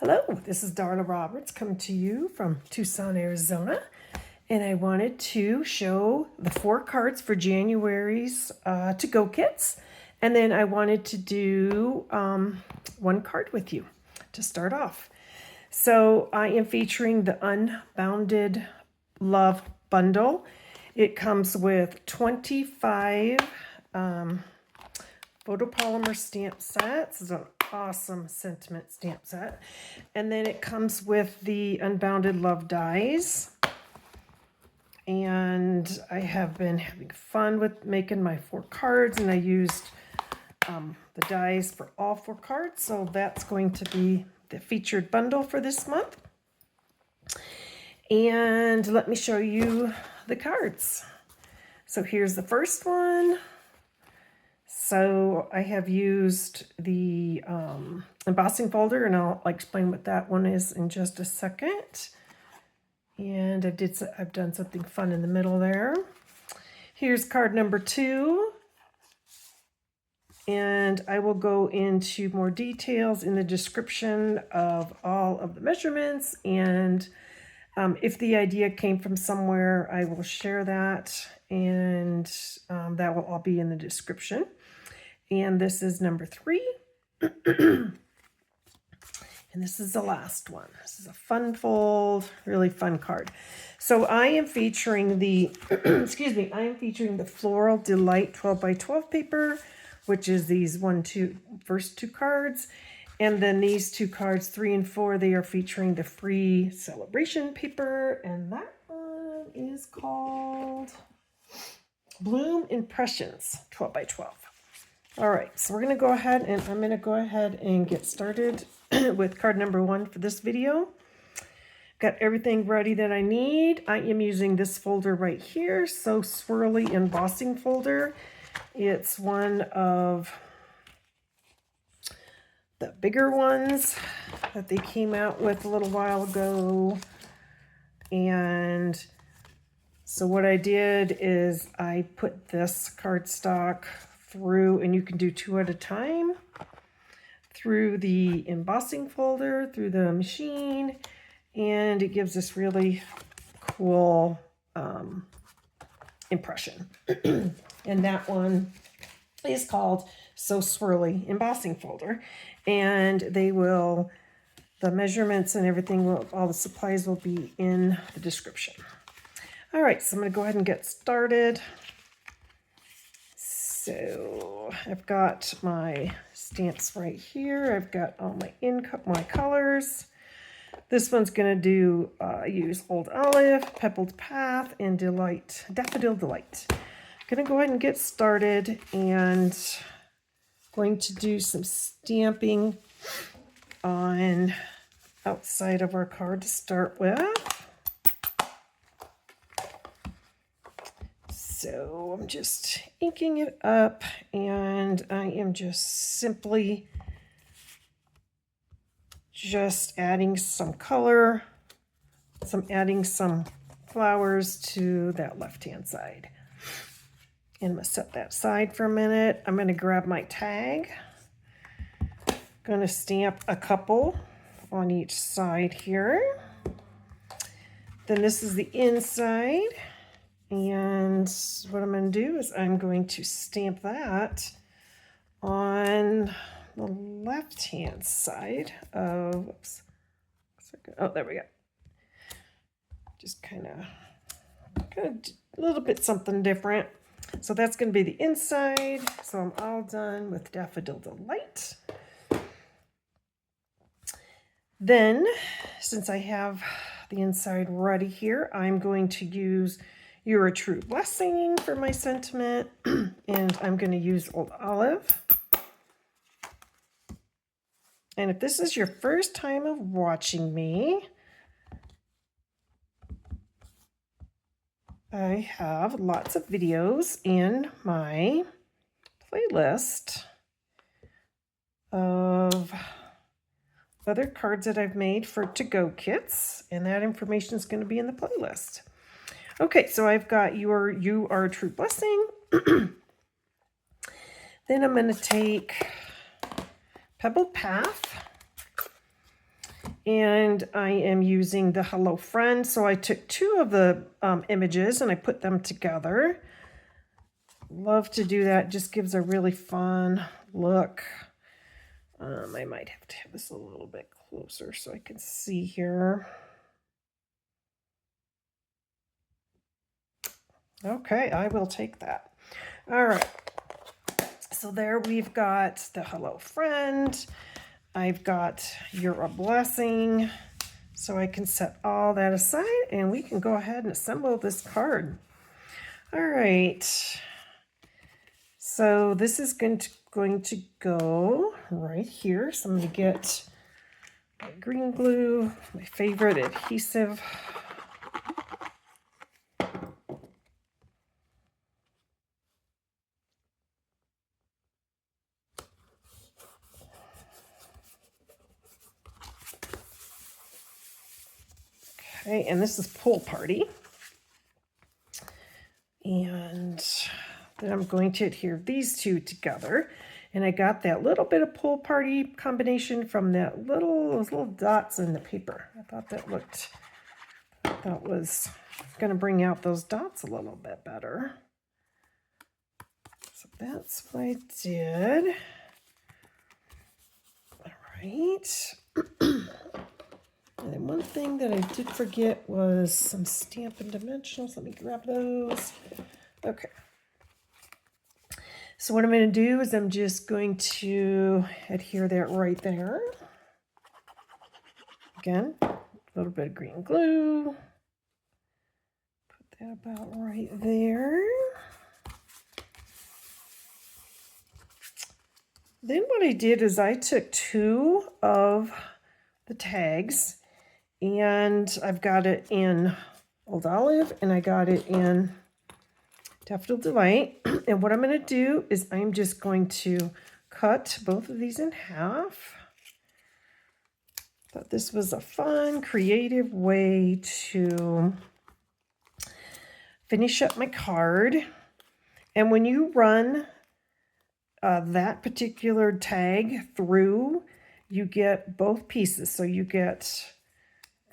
Hello, this is Darla Roberts coming to you from Tucson, Arizona. And I wanted to show the 4 cards for January's to-go kits. And then I wanted to do one card with you to start off. So I am featuring the Unbounded Love Bundle. It comes with 25 photopolymer stamp sets. It's an awesome sentiment stamp set. And then it comes with the Unbounded Love dies. And I have been having fun with making my 4 cards, and I used the dies for all 4 cards. So that's going to be the featured bundle for this month. And let me show you the cards. So here's the first one. So I have used the embossing folder, and I'll explain what that one is in just a second. And I've done something fun in the middle there. Here's card number 2. And I will go into more details in the description of all of the measurements. And if the idea came from somewhere, I will share that. And that will all be in the description. And this is number 3. And this is the last one. This is a fun fold, really fun card. So I am featuring the, I am featuring the Flora Delight 12x12 paper, which is these first 2 cards. And then these 2 cards, 3 and 4, they are featuring the free celebration paper. And that one is called Bloom Impressions 12x12. All right, so we're going to go ahead and I'm going to go ahead and get started with card number 1 for this video. Got everything ready that I need. I am using this folder right here, So Swirly embossing folder. It's one of the bigger ones that they came out with a little while ago. And so what I did is I put this cardstock through, and you can do 2 at a time, through the embossing folder, through the machine, and it gives this really cool impression. And that one is called So Swirly embossing folder, and the measurements and everything, all the supplies will be in the description. All right, so I'm going to go ahead and get started. So I've got my stamps right here. I've got all my colors. This one's going to do use Old Olive, Pebbled Path, and Daffodil Delight. I'm going to go ahead and get started, and going to do some stamping on outside of our card to start with. So I'm just inking it up, and I am just simply adding some color, adding some flowers to that left-hand side. And I'm going to set that aside for a minute. I'm going to grab my tag. Going to stamp a couple on each side here. Then this is the inside. And what I'm going to do is I'm going to stamp that on the left-hand side of, oh, there we go. Just kind of a little bit something different. So that's going to be the inside. So I'm all done with Daffodil Delight. Then, since I have the inside ready here, I'm going to use You're a True Blessing for my sentiment, and I'm going to use Old Olive. And if this is your first time of watching me, I have lots of videos in my playlist of other cards that I've made for to-go kits, and that information is going to be in the playlist. Okay, so I've got You Are a True Blessing. Then I'm going to take Pebbled Path, And I am using the Hello Friend. So I took two of the images and I put them together. Love to do that. Just gives a really fun look. I might have to have this a little bit closer so I can see here. Okay, I will take that. All right. So there we've got the Hello Friend. I've got You're a Blessing. So I can set all that aside and we can go ahead and assemble this card. All right. So this is going to go right here. So I'm going to get my green glue, my favorite adhesive. Okay, and this is Pool Party. And then I'm going to adhere these two together. And I got that little bit of Pool Party combination from those little dots in the paper. I thought that was going to bring out those dots a little bit better. So that's what I did. All right. And then one thing that I did forget was some Stampin' Dimensionals. Let me grab those. Okay. So what I'm going to do is I'm just going to adhere that right there. Again, a little bit of green glue. Put that about right there. Then what I did is I took two of the tags and I've got it in Old Olive and I got it in Daffodil Delight. And what I'm going to do is I'm just going to cut both of these in half. Thought this was a fun, creative way to finish up my card. And when you run that particular tag through, you get both pieces. So you get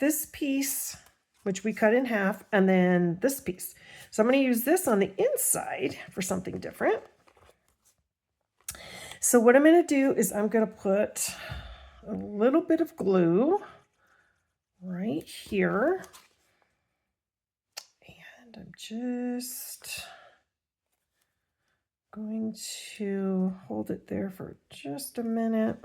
this piece, which we cut in half, and then this piece. So I'm going to use this on the inside for something different. So what I'm going to do is I'm going to put a little bit of glue right here. And I'm just going to hold it there for just a minute.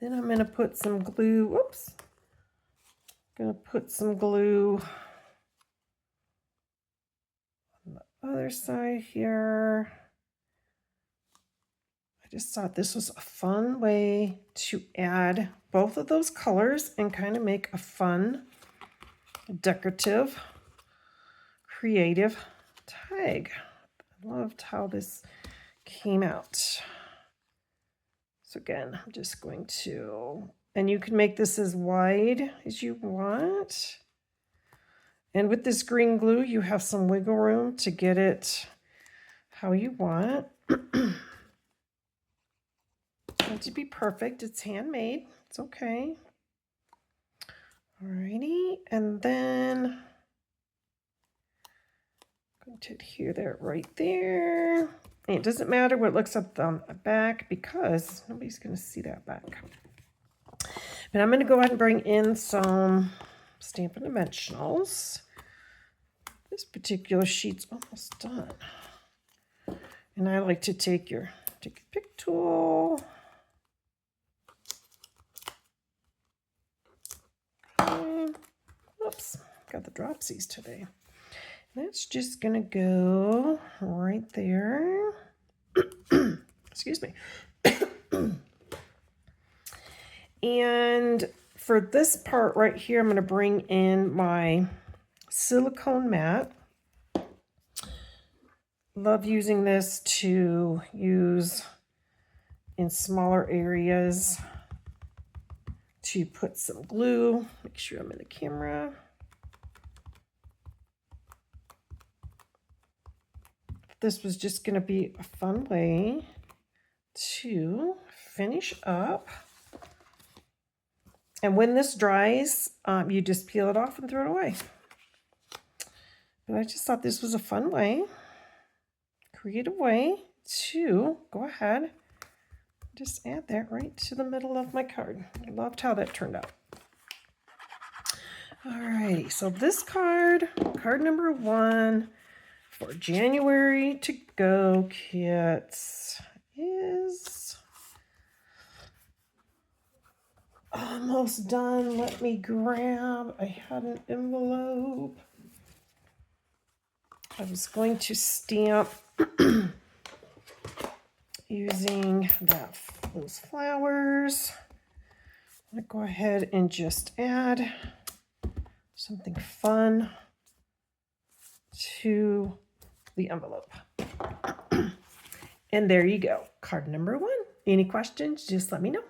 Then I'm going to put some glue. Whoops. Going to put some glue on the other side here. I just thought this was a fun way to add both of those colors and kind of make a fun, decorative, creative tag. I loved how this came out. So again, I'm just going to, and you can make this as wide as you want. And with this green glue, you have some wiggle room to get it how you want. Not to be perfect, it's handmade, it's okay. Alrighty, and then I'm going to adhere that right there. And it doesn't matter what it looks up on the back because nobody's going to see that back. But I'm going to go ahead and bring in some Stampin' Dimensionals. This particular sheet's almost done. And I like to take your pick tool. Oops, got the dropsies today. That's just going to go right there. Excuse me. And for this part right here, I'm going to bring in my silicone mat. Love using this to use in smaller areas to put some glue. Make sure I'm in the camera. This was just going to be a fun way to finish up And when this dries, you just peel it off and throw it away. But I just thought this was a fun way, creative way to go ahead, just add that right to the middle of my card. I loved how that turned out. Alrighty, so this card number 1 for January to Go kits is almost done. Let me grab, I had an envelope. I was going to stamp using those flowers. I'm going to go ahead and just add something fun to the envelope. And there you go, card number 1. Any questions, just let me know.